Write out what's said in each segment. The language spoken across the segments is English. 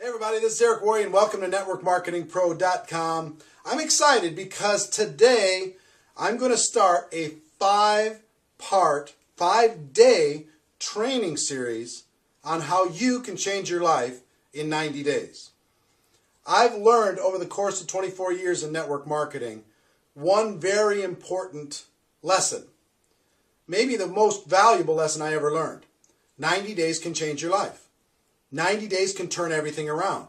Hey everybody, this is Eric Worre and welcome to networkmarketingpro.com. I'm excited because today I'm going to start a 5-day training series on how you can change your life in 90 days. I've learned over the course of 24 years in network marketing one very important lesson, maybe the most valuable lesson I ever learned. 90 days can change your life. 90 days can turn everything around.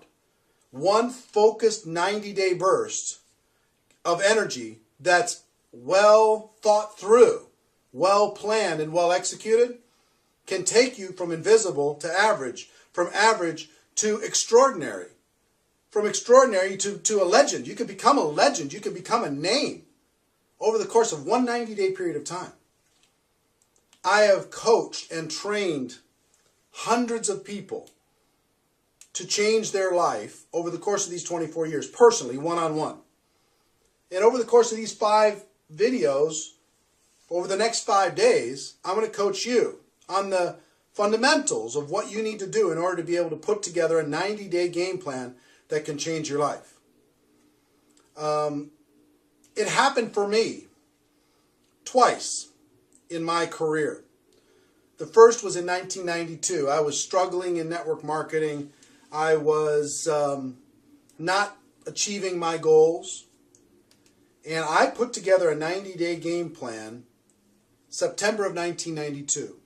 One focused 90-day burst of energy that's well thought through, well planned, and well executed can take you from invisible to average, from average to extraordinary, from extraordinary to a legend. You can become a legend. You can become a name over the course of one 90-day period of time. I have coached and trained hundreds of people to change their life over the course of these 24 years, personally, one-on-one. And over the course of these 5 videos, over the next 5 days, I'm going to coach you on the fundamentals of what you need to do in order to be able to put together a 90-day game plan that can change your life. It happened for me twice in my career. The first was in 1992. I was struggling in network marketing. I was not achieving my goals. And I put together a 90-day game plan September of 1992.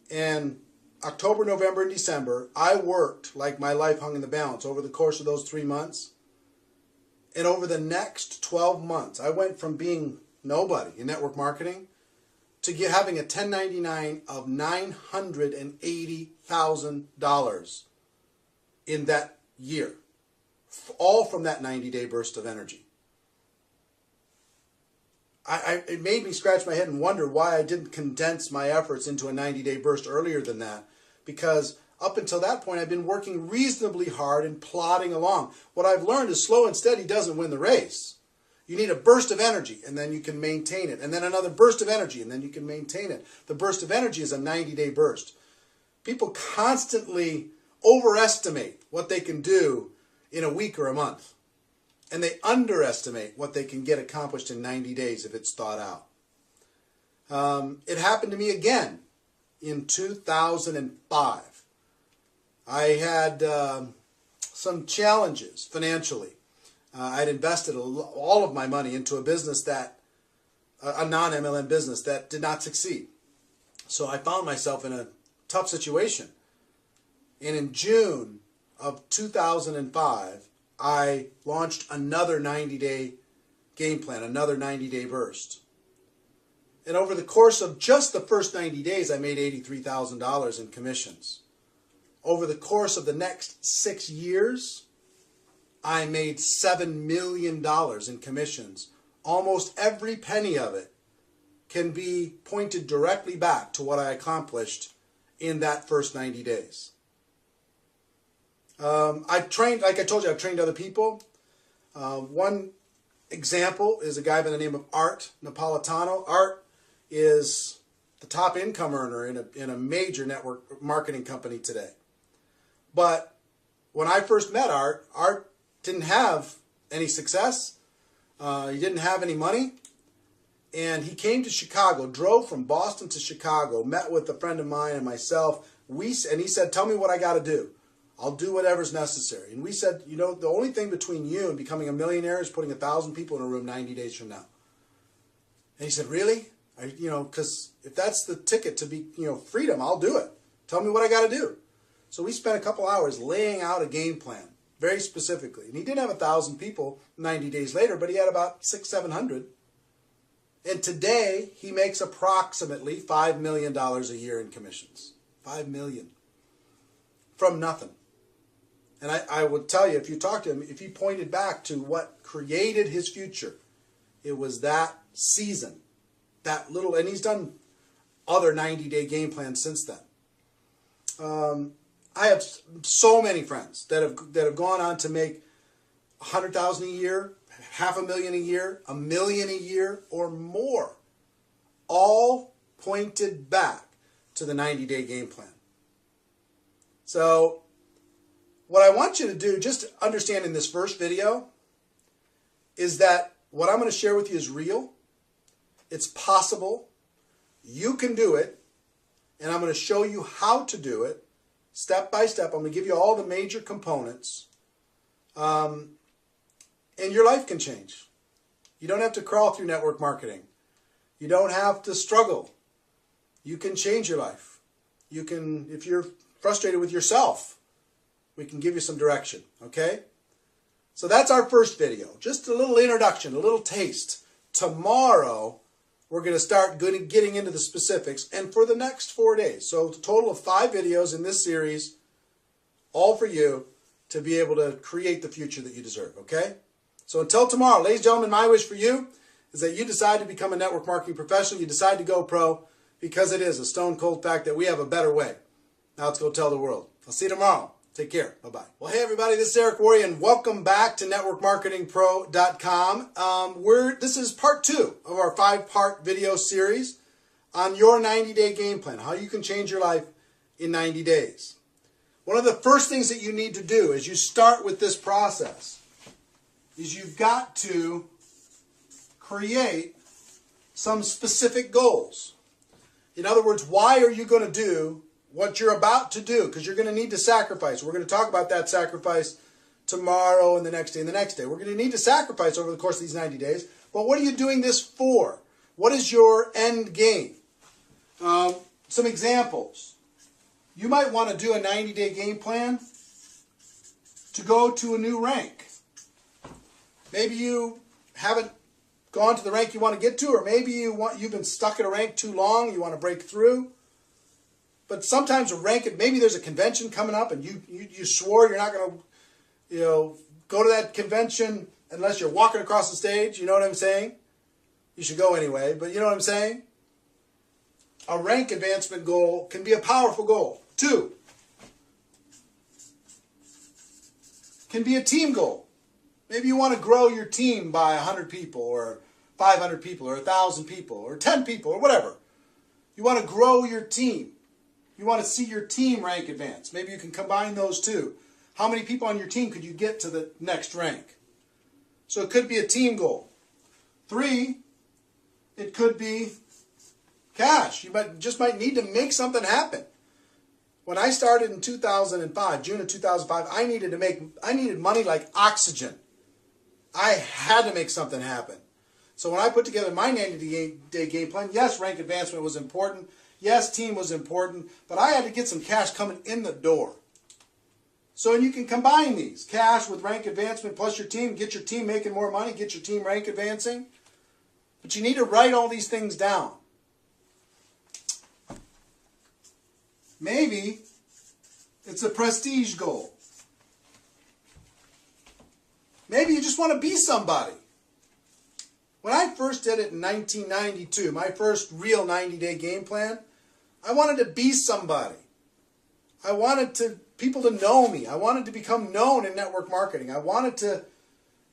And October, November, and December, I worked like my life hung in the balance over the course of those 3 months. And over the next 12 months, I went from being nobody in network marketing to having a 1099 of $980,000 in that year, all from that 90-day burst of energy. It made me scratch my head and wonder why I didn't condense my efforts into a 90-day burst earlier than that, because up until that point I've been working reasonably hard and plodding along. What I've learned is slow and steady doesn't win the race. You need a burst of energy and then you can maintain it, and then another burst of energy and then you can maintain it. The burst of energy is a 90-day burst. People constantly overestimate what they can do in a week or a month, and they underestimate what they can get accomplished in 90 days if it's thought out. It happened to me again in 2005. I had some challenges financially. I'd invested all of my money into a business a non-MLM business that did not succeed. So I found myself in a tough situation. And in June of 2005, I launched another 90-day game plan, another 90-day burst. And over the course of just the first 90 days, I made $83,000 in commissions. Over the course of the next 6 years, I made $7 million in commissions. Almost every penny of it can be pointed directly back to what I accomplished in that first 90 days. I've trained, like I told you, I've trained other people. One example is a guy by the name of Art Napolitano. Art is the top income earner in a major network marketing company today. But when I first met Art didn't have any success. He didn't have any money. And he came to Chicago, drove from Boston to Chicago, met with a friend of mine and myself. And he said, tell me what I got to do. I'll do whatever's necessary. And we said, you know, the only thing between you and becoming a millionaire is putting 1,000 people in a room 90 days from now. And he said, really? Because if that's the ticket to be, freedom, I'll do it. Tell me what I got to do. So we spent a couple hours laying out a game plan, very specifically. And he didn't have 1,000 people 90 days later, but he had about 700. And today, he makes approximately $5 million a year in commissions. $5 million. From nothing. And I would tell you, if you talk to him, if he pointed back to what created his future, it was that season, that little, and he's done other 90-day game plans since then. I have so many friends that have gone on to make $100,000 a year, $500,000 a year, $1 million a year, or more, all pointed back to the 90-day game plan. So what I want you to do, just to understand in this first video, is that what I'm going to share with you is real. It's possible. You can do it. And I'm going to show you how to do it step by step. I'm going to give you all the major components. And your life can change. You don't have to crawl through network marketing. You don't have to struggle. You can change your life. You can, if you're frustrated with yourself, we can give you some direction, okay? So that's our first video. Just a little introduction, a little taste. Tomorrow, we're going to start getting into the specifics, and for the next 4 days. So a total of 5 videos in this series, all for you to be able to create the future that you deserve, okay? So until tomorrow, ladies and gentlemen, my wish for you is that you decide to become a network marketing professional. You decide to go pro, because it is a stone cold fact that we have a better way. Now let's go tell the world. I'll see you tomorrow. Take care. Bye-bye. Well, hey, everybody. This is Eric Worre, and welcome back to networkmarketingpro.com. This is part 2 of our 5-part video series on your 90-day game plan, how you can change your life in 90 days. One of the first things that you need to do as you start with this process is you've got to create some specific goals. In other words, why are you going to do what you're about to do? Because you're going to need to sacrifice. We're going to talk about that sacrifice tomorrow and the next day and the next day. We're going to need to sacrifice over the course of these 90 days. But what are you doing this for? What is your end game? Some examples. You might want to do a 90-day game plan to go to a new rank. Maybe you haven't gone to the rank you want to get to, or maybe you've been stuck at a rank too long, you want to break through. But sometimes a rank, maybe there's a convention coming up, and you swore you're not going to, go to that convention unless you're walking across the stage. You know what I'm saying? You should go anyway, but you know what I'm saying? A rank advancement goal can be a powerful goal. 2, can be a team goal. Maybe you want to grow your team by 100 people, or 500 people, or 1,000 people, or 10 people, or whatever. You want to grow your team. You want to see your team rank advance. Maybe you can combine those two. How many people on your team could you get to the next rank? So it could be a team goal. 3, it could be cash. You might need to make something happen. When I started in 2005, June of 2005, I needed money like oxygen. I had to make something happen. So when I put together my 90-day game plan, yes, rank advancement was important. Yes, team was important, but I had to get some cash coming in the door. So you can combine these, cash with rank advancement plus your team, get your team making more money, get your team rank advancing. But you need to write all these things down. Maybe it's a prestige goal. Maybe you just want to be somebody. When I first did it in 1992, my first real 90-day game plan, I wanted to be somebody. I wanted people to know me. I wanted to become known in network marketing. I wanted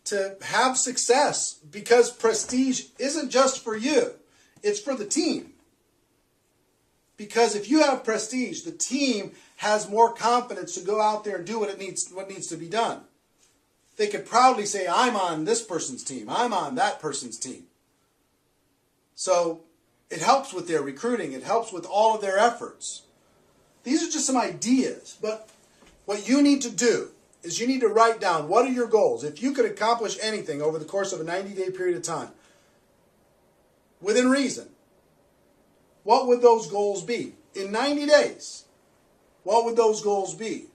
to have success, because prestige isn't just for you. It's for the team. Because if you have prestige, the team has more confidence to go out there and do what needs to be done. They could proudly say, I'm on this person's team. I'm on that person's team. So it helps with their recruiting. It helps with all of their efforts. These are just some ideas. But what you need to do is you need to write down, what are your goals? If you could accomplish anything over the course of a 90-day period of time, within reason, what would those goals be? In 90 days, what would those goals be?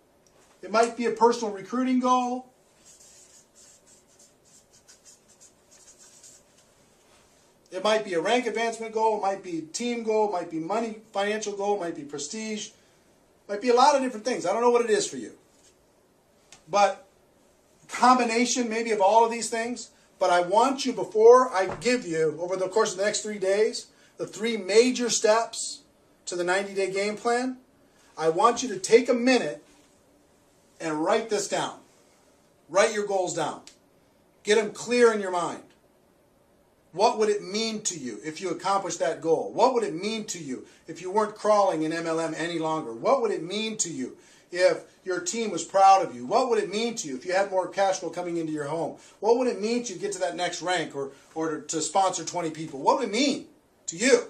It might be a personal recruiting goal. It might be a rank advancement goal. It might be a team goal. It might be money, financial goal. It might be prestige. It might be a lot of different things. I don't know what it is for you. But combination maybe of all of these things. But I want you, before I give you, over the course of the next 3 days, the 3 major steps to the 90-day game plan, I want you to take a minute and write this down. Write your goals down. Get them clear in your mind. What would it mean to you if you accomplished that goal? What would it mean to you if you weren't crawling in MLM any longer? What would it mean to you if your team was proud of you? What would it mean to you if you had more cash flow coming into your home? What would it mean to you get to that next rank or to sponsor 20 people? What would it mean to you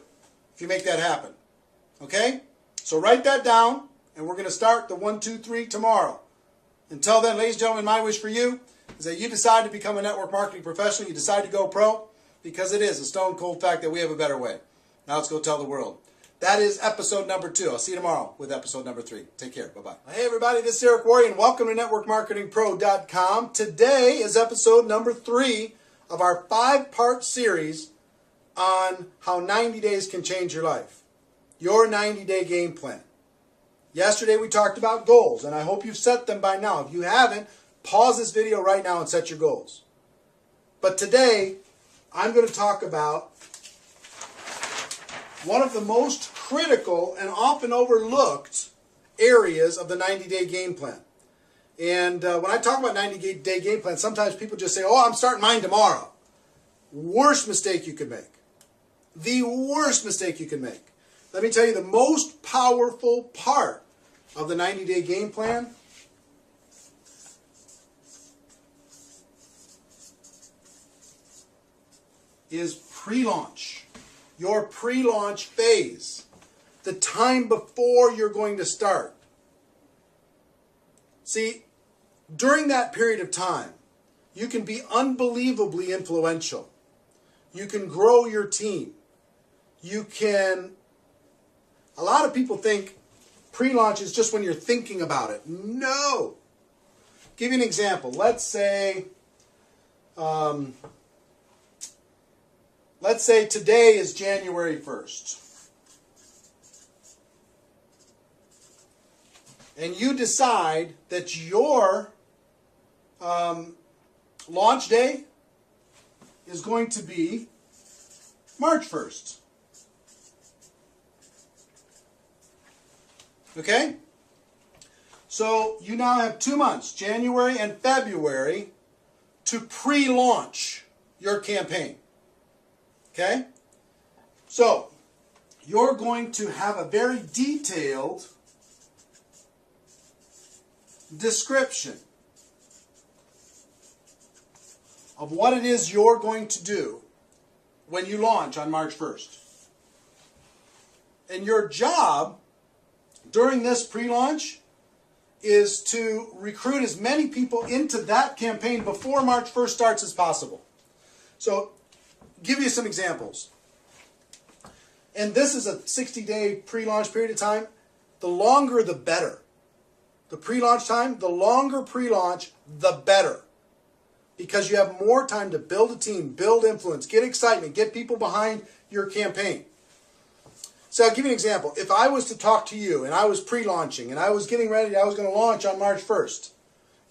if you make that happen? Okay? So write that down, and we're going to start the 1, 2, 3 tomorrow. Until then, ladies and gentlemen, my wish for you is that you decide to become a network marketing professional. You decide to go pro, because it is a stone cold fact that we have a better way. Now let's go tell the world. That is episode number 2. I'll see you tomorrow with episode number 3. Take care. Bye-bye. Hey, everybody. This is Eric Worre, and welcome to networkmarketingpro.com. Today is episode number 3 of our 5-part series on how 90 days can change your life. Your 90-day game plan. Yesterday we talked about goals, and I hope you've set them by now. If you haven't, pause this video right now and set your goals. But today, I'm going to talk about one of the most critical and often overlooked areas of the 90-day game plan. And when I talk about 90-day game plan, sometimes people just say, oh, I'm starting mine tomorrow. Worst mistake you could make. The worst mistake you can make. Let me tell you the most powerful part of the 90-day game plan is pre-launch. Your pre-launch phase. The time before you're going to start. See, during that period of time, you can be unbelievably influential. You can grow your team. You can... A lot of people think pre-launch is just when you're thinking about it. No. Give you an example. Let's say today is January 1st. And you decide that your launch day is going to be March 1st. Okay? So you now have 2 months, January and February, to pre-launch your campaign. Okay? So you're going to have a very detailed description of what it is you're going to do when you launch on March 1st. And your job during this pre-launch is to recruit as many people into that campaign before March 1st starts as possible. So, give you some examples. And this is a 60-day pre-launch period of time. The longer, the better. The pre-launch time, the longer pre-launch, the better. Because you have more time to build a team, build influence, get excitement, get people behind your campaign. So I'll give you an example. If I was to talk to you and I was pre-launching and I was getting ready, I was going to launch on March 1st.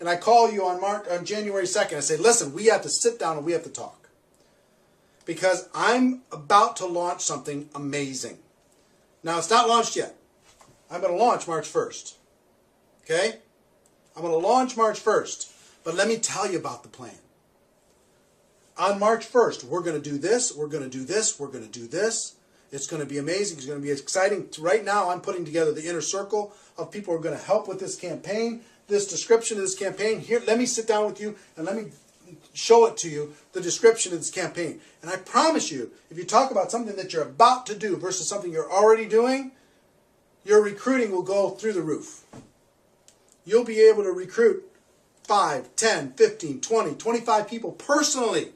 And I call you on January 2nd. I say, listen, we have to sit down and we have to talk. Because I'm about to launch something amazing. Now, it's not launched yet. I'm going to launch March 1st. Okay? I'm going to launch March 1st. But let me tell you about the plan. On March 1st, we're going to do this, we're going to do this, we're going to do this. It's going to be amazing. It's going to be exciting. Right now, I'm putting together the inner circle of people who are going to help with this campaign, this description of this campaign. Here, let me sit down with you and let me show it to you, the description of this campaign. And I promise you, if you talk about something that you're about to do versus something you're already doing, your recruiting will go through the roof. You'll be able to recruit 5, 10, 15, 20, 25 people personally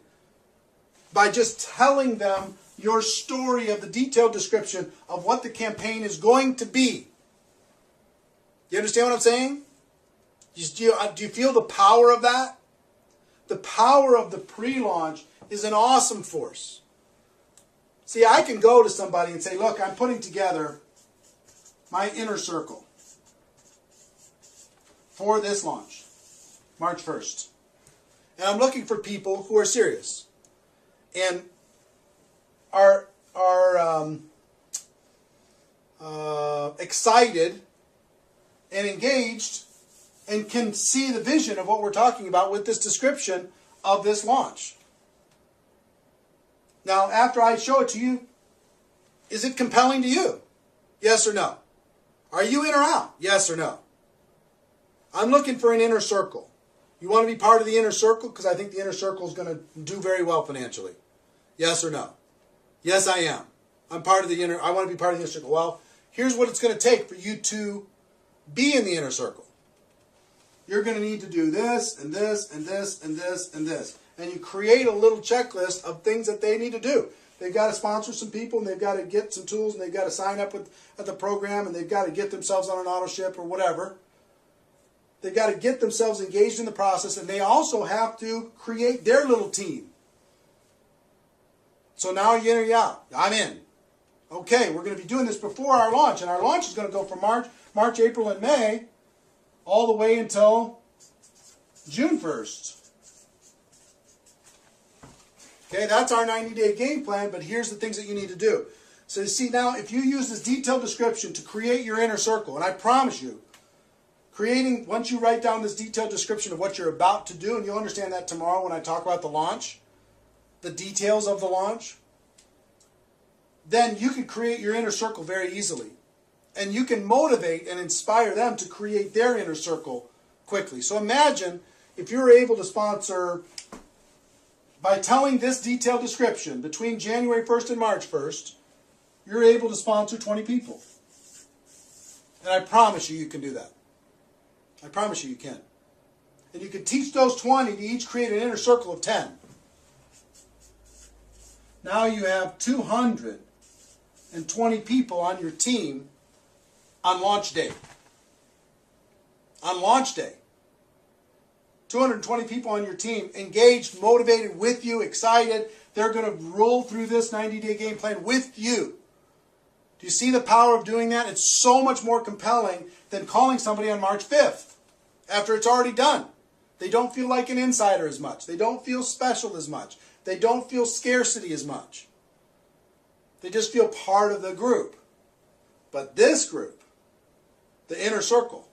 by just telling them your story of the detailed description of what the campaign is going to be. You understand what I'm saying? Do you feel the power of that? The power of the pre-launch is an awesome force. See, I can go to somebody and say, look, I'm putting together my inner circle for this launch, March 1st. And I'm looking for people who are serious and are excited and engaged and can see the vision of what we're talking about with this description of this launch. Now, after I show it to you, is it compelling to you? Yes or no? Are you in or out? Yes or no? I'm looking for an inner circle. You want to be part of the inner circle? Because I think the inner circle is going to do very well financially. Yes or no? Yes, I am. I want to be part of the inner circle. Well, here's what it's going to take for you to be in the inner circle. You're going to need to do this and this and this and this and this. And you create a little checklist of things that they need to do. They've got to sponsor some people, and they've got to get some tools, and they've got to sign up at the program, and they've got to get themselves on an auto ship or whatever. They've got to get themselves engaged in the process, and they also have to create their little team. So now you're in or you're out. I'm in. Okay, we're going to be doing this before our launch, and our launch is going to go from March, April, and May, all the way until June 1st. Okay, that's our 90-day game plan, but here's the things that you need to do. So you see now, if you use this detailed description to create your inner circle, and I promise you, once you write down this detailed description of what you're about to do, and you'll understand that tomorrow when I talk about the launch, the details of the launch, then you can create your inner circle very easily. And you can motivate and inspire them to create their inner circle quickly. So imagine if you're able to sponsor, by telling this detailed description, between January 1st and March 1st, you're able to sponsor 20 people. And I promise you can do that. I promise you can. And you can teach those 20 to each create an inner circle of 10. Now you have 220 people on your team on launch day. On launch day. 220 people on your team engaged, motivated with you, excited. They're going to roll through this 90-day game plan with you. Do you see the power of doing that? It's so much more compelling than calling somebody on March 5th after it's already done. They don't feel like an insider as much. They don't feel special as much. They don't feel scarcity as much. They just feel part of the group. But this group, the inner circle,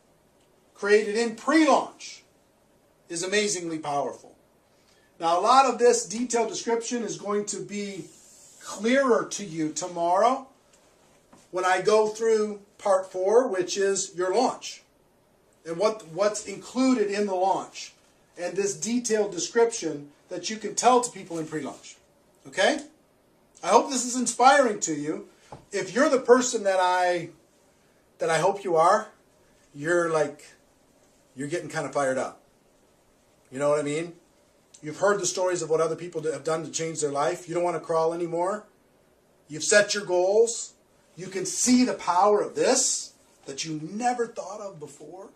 created in pre-launch, is amazingly powerful. Now, a lot of this detailed description is going to be clearer to you tomorrow when I go through part 4, which is your launch, and what's included in the launch, and this detailed description that you can tell to people in pre-launch. Okay? I hope this is inspiring to you. If you're the person that I hope you are, you're getting kind of fired up. You know what I mean? You've heard the stories of what other people have done to change their life. You don't want to crawl anymore. You've set your goals. You can see the power of this that you never thought of before.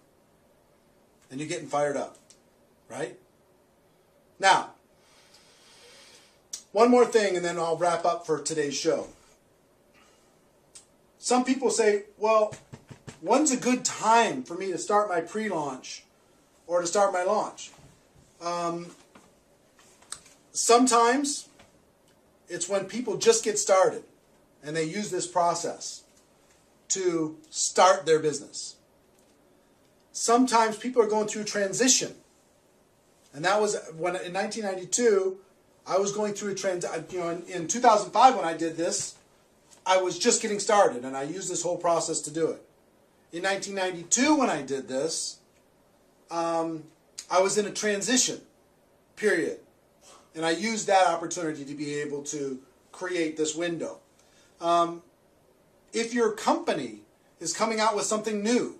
And you're getting fired up. Right? Now, one more thing and then I'll wrap up for today's show. Some people say, well, when's a good time for me to start my pre-launch or to start my launch? Sometimes it's when people just get started and they use this process to start their business. Sometimes people are going through transition. And that was when in 1992, I was going through a transition. In 2005 when I did this, I was just getting started and I used this whole process to do it. In 1992 when I did this, I was in a transition period. And I used that opportunity to be able to create this window. If your company is coming out with something new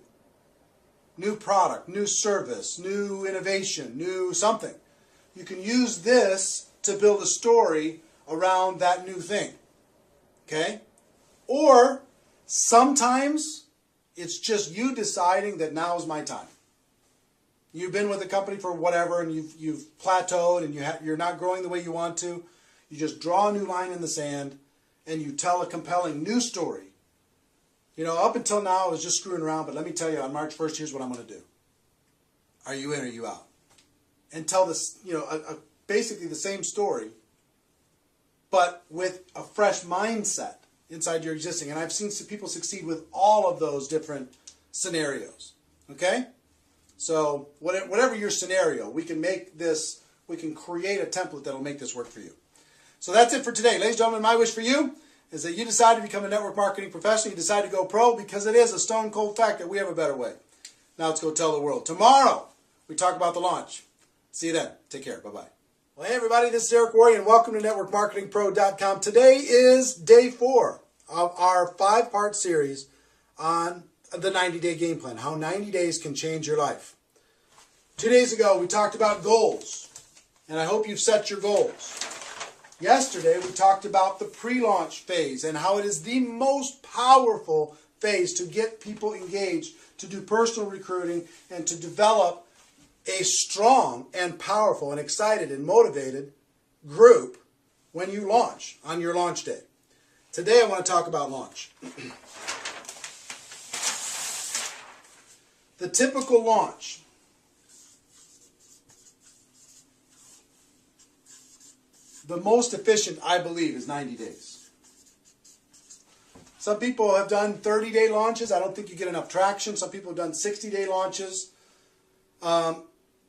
product, new service, new innovation, new something, you can use this to build a story around that new thing. Okay? Or sometimes it's just you deciding that now is my time. You've been with a company for whatever and you've plateaued and you're not growing the way you want to. You just draw a new line in the sand and you tell a compelling new story. Up until now I was just screwing around, but let me tell you, on March 1st, here's what I'm going to do. Are you in or are you out? And tell this, basically the same story, but with a fresh mindset inside your existing. And I've seen some people succeed with all of those different scenarios. Okay? So whatever your scenario, we can create a template that will make this work for you. So that's it for today. Ladies and gentlemen, my wish for you is that you decide to become a network marketing professional. You decide to go pro, because it is a stone cold fact that we have a better way. Now let's go tell the world. Tomorrow, we talk about the launch. See you then. Take care. Bye-bye. Well, hey, everybody. This is Eric Worre, and welcome to NetworkMarketingPro.com. Today is day 4 of our 5-part series on the 90-day game plan, how 90 days can change your life. 2 days ago, we talked about goals, and I hope you've set your goals. Yesterday, we talked about the pre-launch phase and how it is the most powerful phase to get people engaged, to do personal recruiting, and to develop a strong and powerful and excited and motivated group when you launch on your launch day. Today, I want to talk about launch. The typical launch. The most efficient, I believe, is 90 days. Some people have done 30-day launches. I don't think you get enough traction. Some people have done 60-day launches.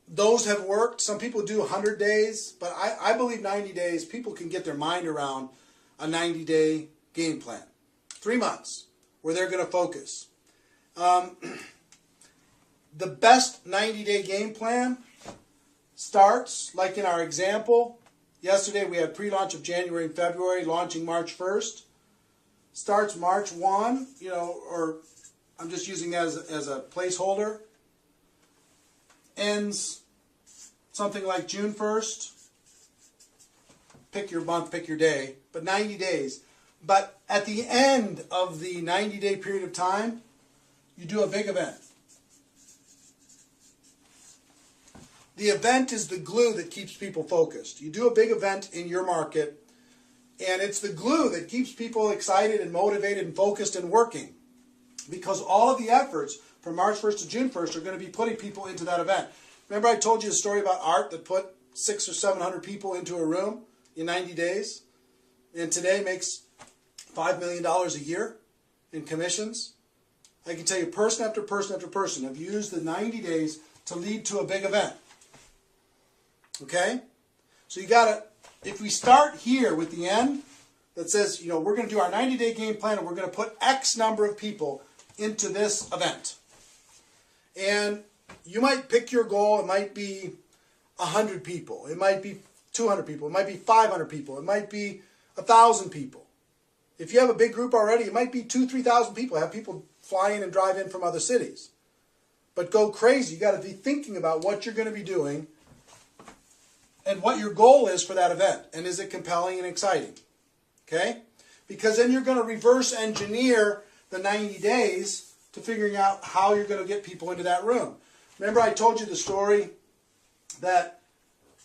Those have worked. Some people do 100 days. But I believe 90 days, people can get their mind around a 90-day game plan. 3 months where they're going to focus. The best 90-day game plan starts, like in our example, yesterday we had pre-launch of January and February, launching March 1st. Starts March 1, or I'm just using that as a placeholder. Ends something like June 1st. Pick your month, pick your day, but 90 days. But at the end of the 90-day period of time, you do a big event. The event is the glue that keeps people focused. You do a big event in your market, and it's the glue that keeps people excited and motivated and focused and working. Because all of the efforts from March 1st to June 1st are going to be putting people into that event. Remember I told you the story about Art that put 600 or 700 people into a room in 90 days? And today makes $5 million a year in commissions? I can tell you person after person after person have used the 90 days to lead to a big event. Okay? So you got to, if we start here with the end that says, we're going to do our 90-day game plan and we're going to put X number of people into this event. And you might pick your goal. It might be 100 people. It might be 200 people. It might be 500 people. It might be 1,000 people. If you have a big group already, it might be 2,000, 3,000 people. Have people fly in and drive in from other cities. But go crazy. You got to be thinking about what you're going to be doing and what your goal is for that event. And is it compelling and exciting? Okay? Because then you're going to reverse engineer the 90 days to figuring out how you're going to get people into that room. Remember I told you the story that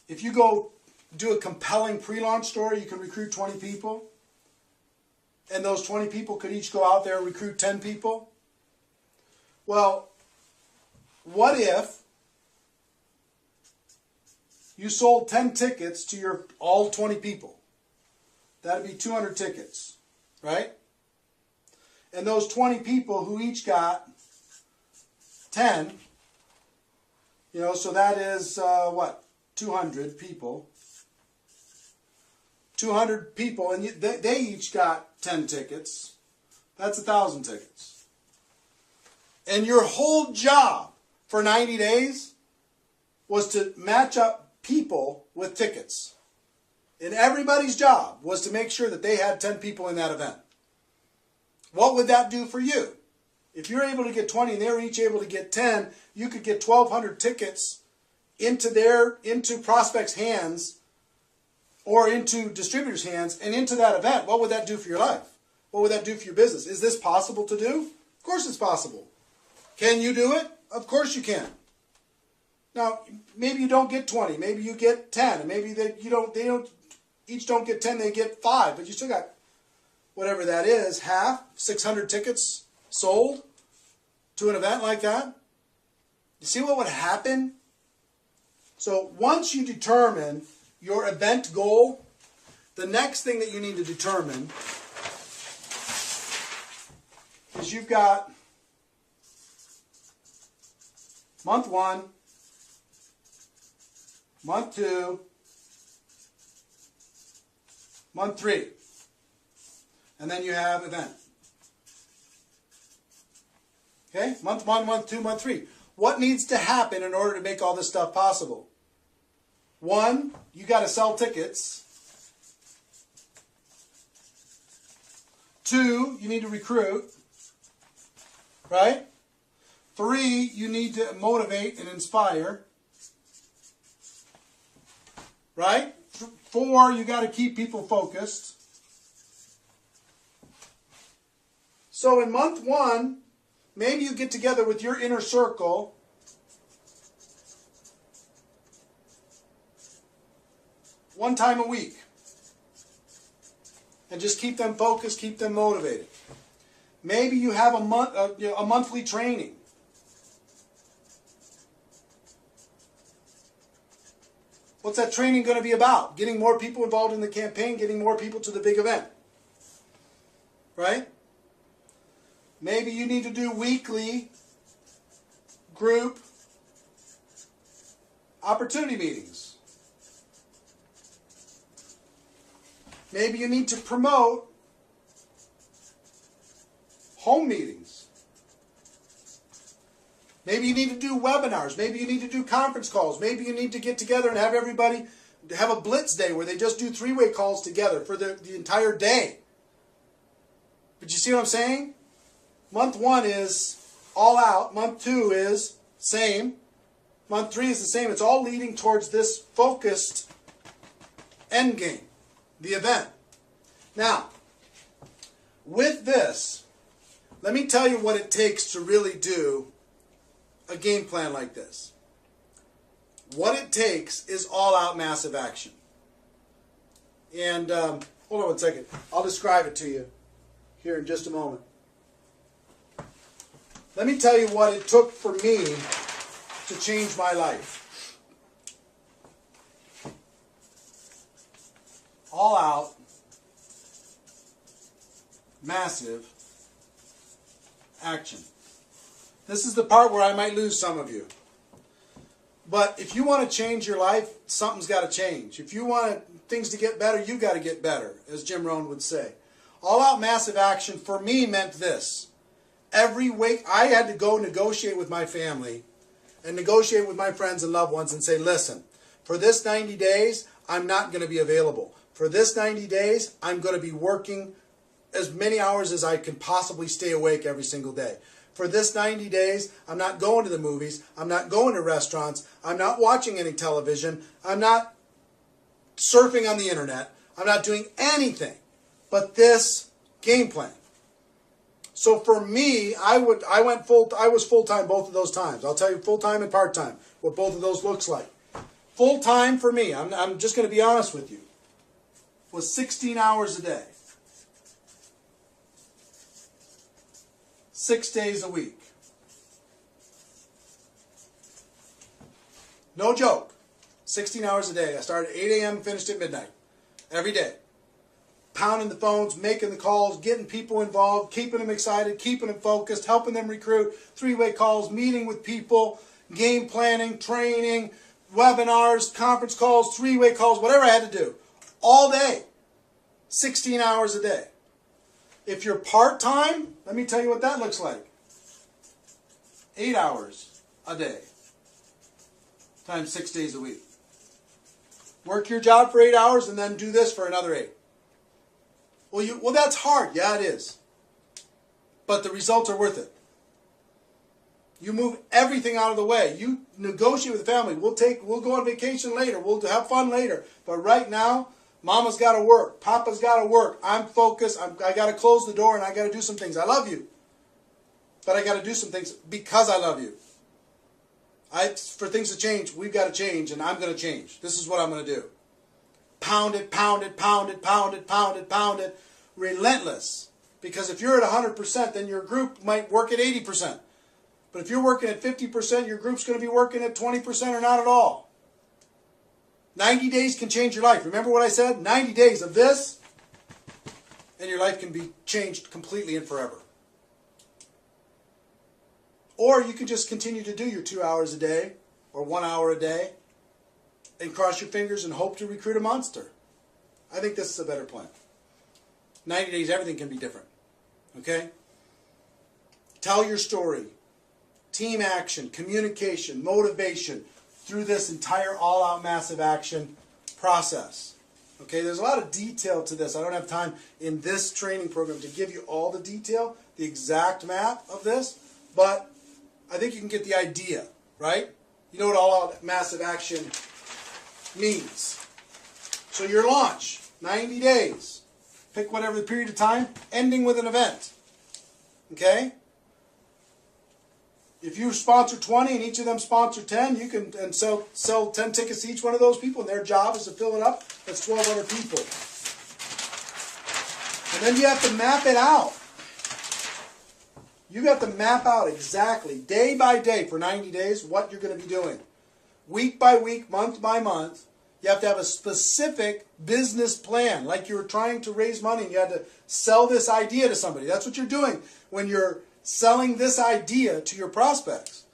if you go do a compelling pre-launch story, you can recruit 20 people. And those 20 people could each go out there and recruit 10 people. Well, what if you sold 10 tickets to your all 20 people? That'd be 200 tickets, right? And those 20 people who each got 10, so that is, 200 people. 200 people, and they each got 10 tickets. That's 1,000 tickets. And your whole job for 90 days was to match up people with tickets. And everybody's job was to make sure that they had 10 people in that event. What would that do for you? If you're able to get 20 and they're each able to get 10, you could get 1,200 tickets into prospects' hands or into distributors' hands and into that event. What would that do for your life? What would that do for your business? Is this possible to do? Of course it's possible. Can you do it? Of course you can. Now, maybe you don't get 20, maybe you get 10, and maybe they each don't get 10, they get 5, but you still got whatever that is, half, 600 tickets sold to an event like that. You see what would happen? So once you determine your event goal, the next thing that you need to determine is you've got month 1, month 2, month 3, and then you have event. Okay, month 1, month 2, month 3. What needs to happen in order to make all this stuff possible? One, you got to sell tickets. Two, you need to recruit. Right? Three, you need to motivate and inspire. Right? Four, you got to keep people focused. So in month one, maybe you get together with your inner circle one time a week. And just keep them focused, keep them motivated. Maybe you have a monthly training. What's that training going to be about? Getting more people involved in the campaign, getting more people to the big event. Right? Maybe you need to do weekly group opportunity meetings. Maybe you need to promote home meetings. Maybe you need to do webinars. Maybe you need to do conference calls. Maybe you need to get together and have everybody have a blitz day where they just do three-way calls together for the entire day. But you see what I'm saying? Month one is all out. Month two is same. Month three is the same. It's all leading towards this focused end game, the event. Now, with this, let me tell you what it takes to really do a game plan like this. What it takes is all-out massive action. And hold on one second. I'll describe it to you here in just a moment. Let me tell you what it took for me to change my life. All-out massive action. This is the part where I might lose some of you. But if you want to change your life, something's got to change. If you want things to get better, you got to get better, as Jim Rohn would say. All-out massive action for me meant this. Every week I had to go negotiate with my family and negotiate with my friends and loved ones and say, listen, for this 90 days, I'm not going to be available. For this 90 days, I'm going to be working as many hours as I can possibly stay awake every single day. For this 90 days, I'm not going to the movies. I'm not going to restaurants. I'm not watching any television. I'm not surfing on the internet. I'm not doing anything but this game plan. So for me, I was full-time both of those times. I'll tell you full-time and part-time, what both of those looks like. Full-time for me, I'm just going to be honest with you, was 16 hours a day. 6 days a week. No joke. 16 hours a day. I started at 8 a.m. and finished at midnight. Every day. Pounding the phones, making the calls, getting people involved, keeping them excited, keeping them focused, helping them recruit, three-way calls, meeting with people, game planning, training, webinars, conference calls, three-way calls, whatever I had to do. All day. 16 hours a day. If you're part-time, let me tell you what that looks like. 8 hours a day times 6 days a week. Work your job for 8 hours and then do this for another 8. Well, that's hard. Yeah, it is. But the results are worth it. You move everything out of the way. You negotiate with the family. We'll go on vacation later. We'll have fun later. But right now, Mama's got to work. Papa's got to work. I'm focused. I got to close the door and I got to do some things. I love you. But I got to do some things because I love you. For things to change, we've got to change and I'm going to change. This is what I'm going to do. Pound it, pound it, pound it, pound it, pound it, pound it. Relentless. Because if you're at 100%, then your group might work at 80%. But if you're working at 50%, your group's going to be working at 20% or not at all. 90 days can change your life. Remember what I said? 90 days of this, and your life can be changed completely and forever. Or you can just continue to do your 2 hours a day or 1 hour a day and cross your fingers and hope to recruit a monster. I think this is a better plan. 90 days, everything can be different. Okay? Tell your story. team action, communication, motivation through this entire all-out massive action process. Okay, there's a lot of detail to this. I don't have time in this training program to give you all the detail, the exact map of this, but I think you can get the idea, right? You know what all-out massive action means. So your launch, 90 days. Pick whatever the period of time, ending with an event. Okay? If you sponsor 20 and each of them sponsor 10, you can sell 10 tickets to each one of those people, and their job is to fill it up. That's 1,200 people. And then you have to map it out. You have to map out exactly, day by day for 90 days, what you're going to be doing. Week by week, month by month. You have to have a specific business plan, like you were trying to raise money and you had to sell this idea to somebody. That's what you're doing when you're selling this idea to your prospects.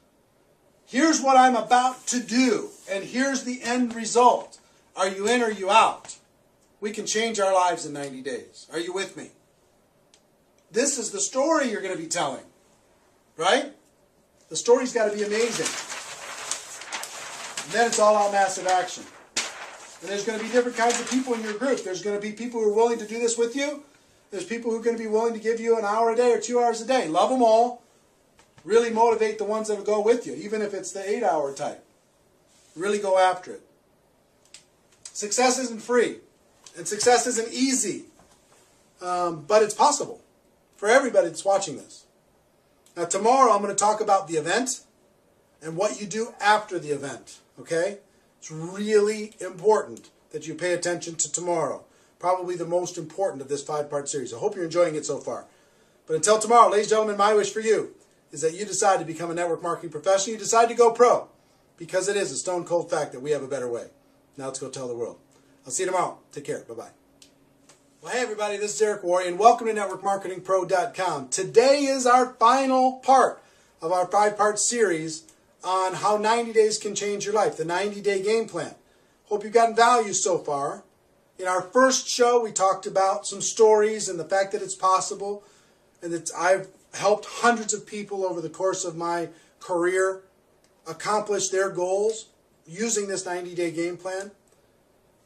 Here's what I'm about to do, and here's the end result. Are you in or are you out? We can change our lives in 90 days. Are you with me? This is the story you're going to be telling, right? The story's got to be amazing. And then it's all out massive action. And there's going to be different kinds of people in your group. There's going to be people who are willing to do this with you. There's people who are going to be willing to give you an hour a day or 2 hours a day. Love them all. Really motivate the ones that will go with you, even if it's the 8-hour type. Really go after it. Success isn't free. And success isn't easy. But it's possible for everybody that's watching this. Now tomorrow I'm going to talk about the event and what you do after the event. Okay? It's really important that you pay attention to tomorrow. Probably the most important of this 5-part series. I hope you're enjoying it so far. But until tomorrow, ladies and gentlemen, my wish for you is that you decide to become a network marketing professional. You decide to go pro. Because it is a stone cold fact that we have a better way. Now let's go tell the world. I'll see you tomorrow. Take care. Bye-bye. Well, hey everybody, this is Eric Worre, and welcome to networkmarketingpro.com. Today is our final part of our 5-part series on how 90 days can change your life, the 90-day game plan. Hope you've gotten value so far. In our first show, we talked about some stories and the fact that it's possible, and that I've helped hundreds of people over the course of my career accomplish their goals using this 90-day game plan.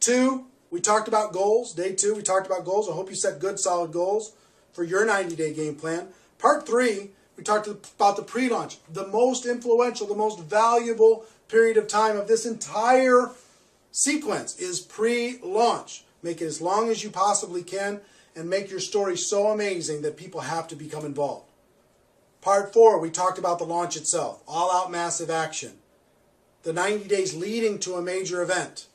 2, we talked about goals. Day 2, we talked about goals. I hope you set good, solid goals for your 90-day game plan. Part 3, we talked about the pre-launch, the most influential, the most valuable period of time of this entire sequence is pre-launch. Make it as long as you possibly can and make your story so amazing that people have to become involved. Part 4, we talked about the launch itself, all-out massive action, the 90 days leading to a major event,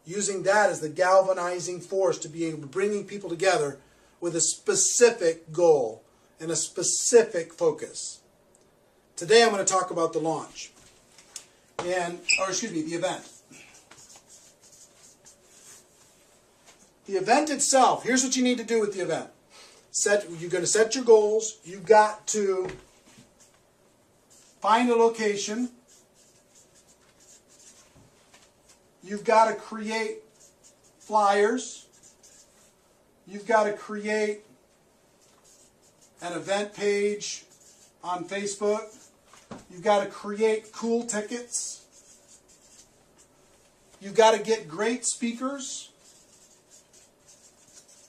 using that as the galvanizing force to be able to bring people together with a specific goal and a specific focus. Today I'm going to talk about the launch, the event. The event itself, here's what you need to do with the event. You're going to set your goals. You've got to find a location. You've got to create flyers. You've got to create an event page on Facebook. You've got to create cool tickets. You've got to get great speakers.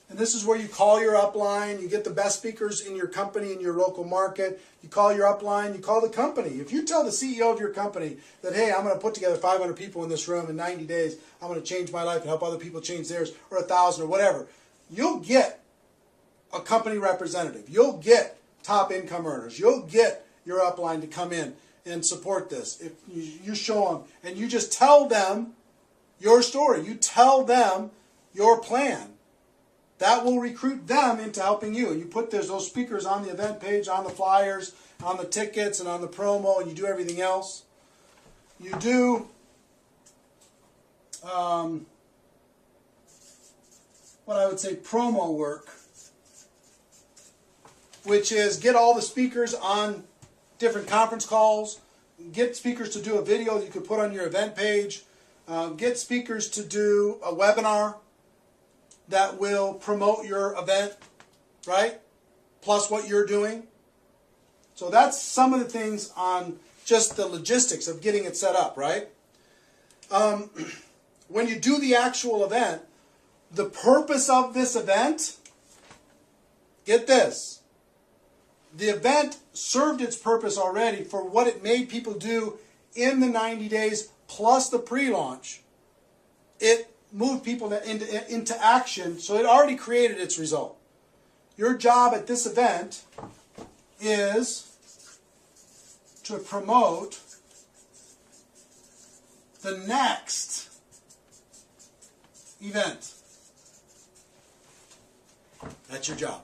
And this is where you call your upline. You get the best speakers in your company, in your local market. You call your upline. You call the company. If you tell the CEO of your company that, hey, I'm going to put together 500 people in this room in 90 days. I'm going to change my life and help other people change theirs, or 1,000 or whatever. You'll get a company representative. You'll get top income earners. You'll get your upline to come in and support this. If you show them and you just tell them your story. You tell them your plan. That will recruit them into helping you. And you put those speakers on the event page, on the flyers, on the tickets, and on the promo, and you do everything else. You do what I would say promo work, which is get all the speakers on different conference calls, get speakers to do a video that you could put on your event page, get speakers to do a webinar that will promote your event, right? Plus what you're doing. So that's some of the things on just the logistics of getting it set up, right? When you do the actual event, the purpose of this event, get this, the event served its purpose already for what it made people do in the 90 days plus the pre-launch. It moved people into action, so it already created its result. Your job at this event is to promote the next event. That's your job.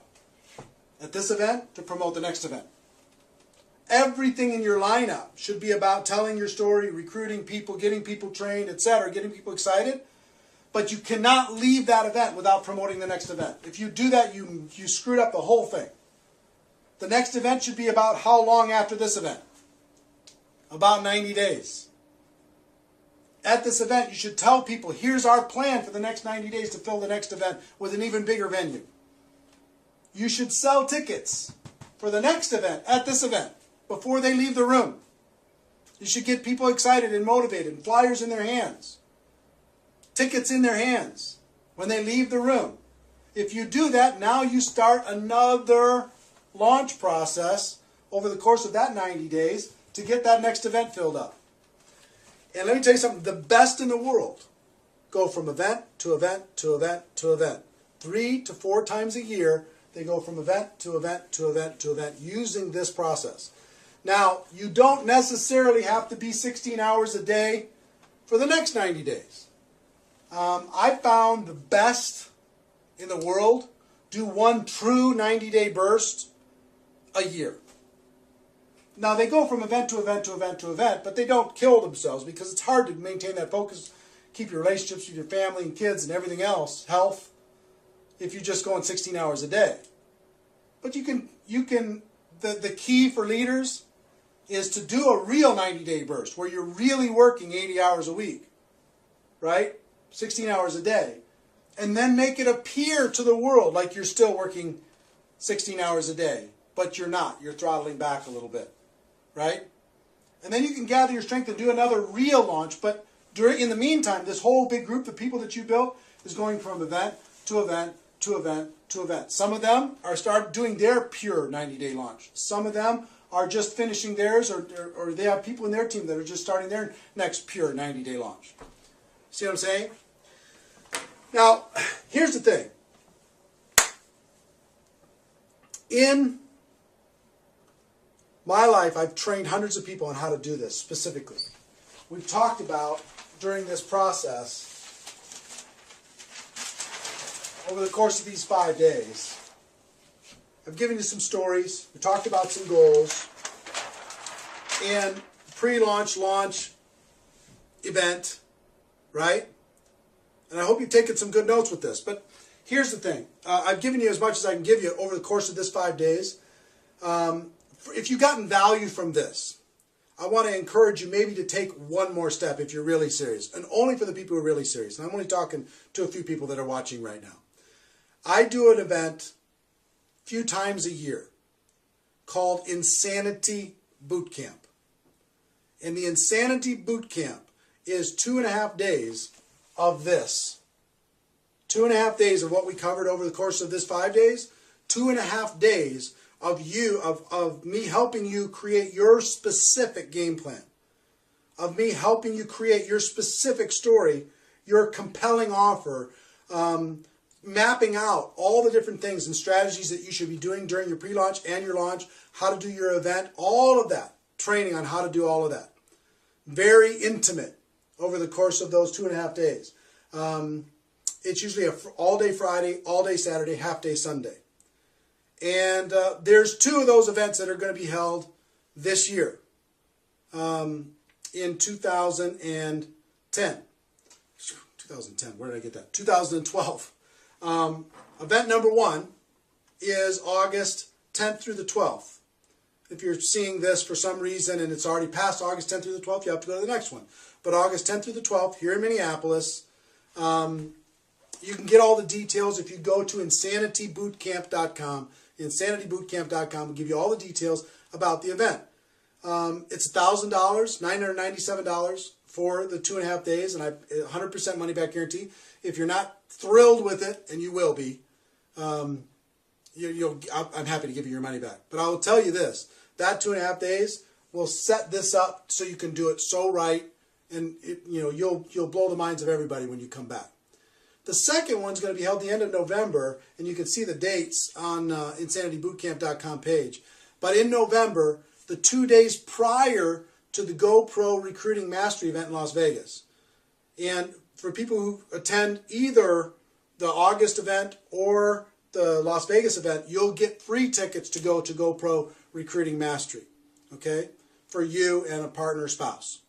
At this event, to promote the next event. Everything in your lineup should be about telling your story, recruiting people, getting people trained, etc., getting people excited. But you cannot leave that event without promoting the next event. If you do that, you screwed up the whole thing. The next event should be about how long after this event? About 90 days. At this event, you should tell people, here's our plan for the next 90 days to fill the next event with an even bigger venue. You should sell tickets for the next event at this event before they leave the room. You should get people excited and motivated, and flyers in their hands, tickets in their hands when they leave the room. If you do that, now you start another launch process over the course of that 90 days to get that next event filled up. And let me tell you something, the best in the world go from event to event to event to event. 3 to 4 times a year, they go from event to event to event to event using this process. Now, you don't necessarily have to be 16 hours a day for the next 90 days. I found the best in the world do one true 90-day burst a year. Now, they go from event to event to event to event, but they don't kill themselves because it's hard to maintain that focus, keep your relationships with your family and kids and everything else, health, if you're just going 16 hours a day. But you can the key for leaders is to do a real 90-day burst where you're really working 80 hours a week, right? 16 hours a day. And then make it appear to the world like you're still working 16 hours a day, but you're not. You're throttling back a little bit, right? And then you can gather your strength and do another real launch, but in the meantime, this whole big group of people that you built is going from event to event to event to event. Some of them are start doing their pure 90-day launch. Some of them are just finishing theirs, or they have people in their team that are just starting their next pure 90-day launch. See what I'm saying? Now, here's the thing. In my life, I've trained hundreds of people on how to do this specifically. We've talked about, during this process, over the course of these 5 days, I've given you some stories. We talked about some goals. And pre-launch, launch, event, right? And I hope you've taken some good notes with this. But here's the thing. I've given you as much as I can give you over the course of this 5 days. If you've gotten value from this, I want to encourage you maybe to take one more step if you're really serious. And only for the people who are really serious. And I'm only talking to a few people that are watching right now. I do an event a few times a year called Insanity Boot Camp. And the Insanity Boot Camp is 2.5 days of this. 2.5 days of what we covered over the course of this 5 days. 2.5 days of me helping you create your specific game plan. Of me helping you create your specific story, your compelling offer, mapping out all the different things and strategies that you should be doing during your pre-launch and your launch, how to do your event, all of that. Training on how to do all of that. Very intimate over the course of those 2.5 days. It's usually an all-day Friday, all-day Saturday, half-day Sunday. And there's 2 of those events that are going to be held this year in 2010. 2010, where did I get that? 2012. Event number 1 is August 10th through the 12th. If you're seeing this for some reason and it's already past August 10th through the 12th, you have to go to the next one. But August 10th through the 12th, here in Minneapolis, you can get all the details if you go to insanitybootcamp.com. Insanitybootcamp.com will give you all the details about the event. It's $1,000, $997 for the 2.5 days, and 100% money back guarantee. If you're not thrilled with it, and you will be, I'm happy to give you your money back. But I will tell you this: that 2.5 days will set this up so you can do it so right, and you'll blow the minds of everybody when you come back. The second one's going to be held the end of November, and you can see the dates on InsanityBootcamp.com page. But in November, the 2 days prior to the GoPro Recruiting Mastery event in Las Vegas. And for people who attend either the August event or the Las Vegas event, you'll get free tickets to go to GoPro Recruiting Mastery, okay, for you and a partner or spouse.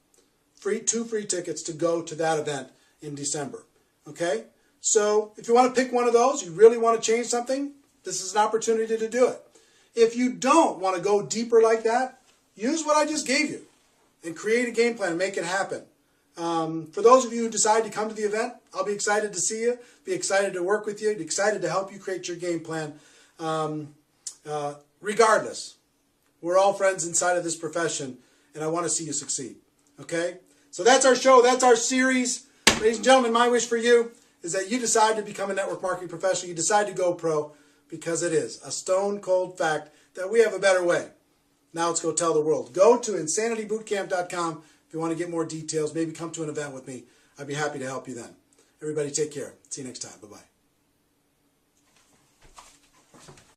Two free tickets to go to that event in December, okay? So if you want to pick one of those, you really want to change something, this is an opportunity to do it. If you don't want to go deeper like that, use what I just gave you and create a game plan and make it happen. For those of you who decide to come to the event, I'll be excited to see you, be excited to work with you, be excited to help you create your game plan. Regardless, we're all friends inside of this profession, and I want to see you succeed. Okay? So that's our show. That's our series. Ladies and gentlemen, my wish for you is that you decide to become a network marketing professional. You decide to go pro, because it is a stone cold fact that we have a better way. Now let's go tell the world. Go to InsanityBootcamp.com if you want to get more details. Maybe come to an event with me. I'd be happy to help you then. Everybody take care. See you next time. Bye-bye.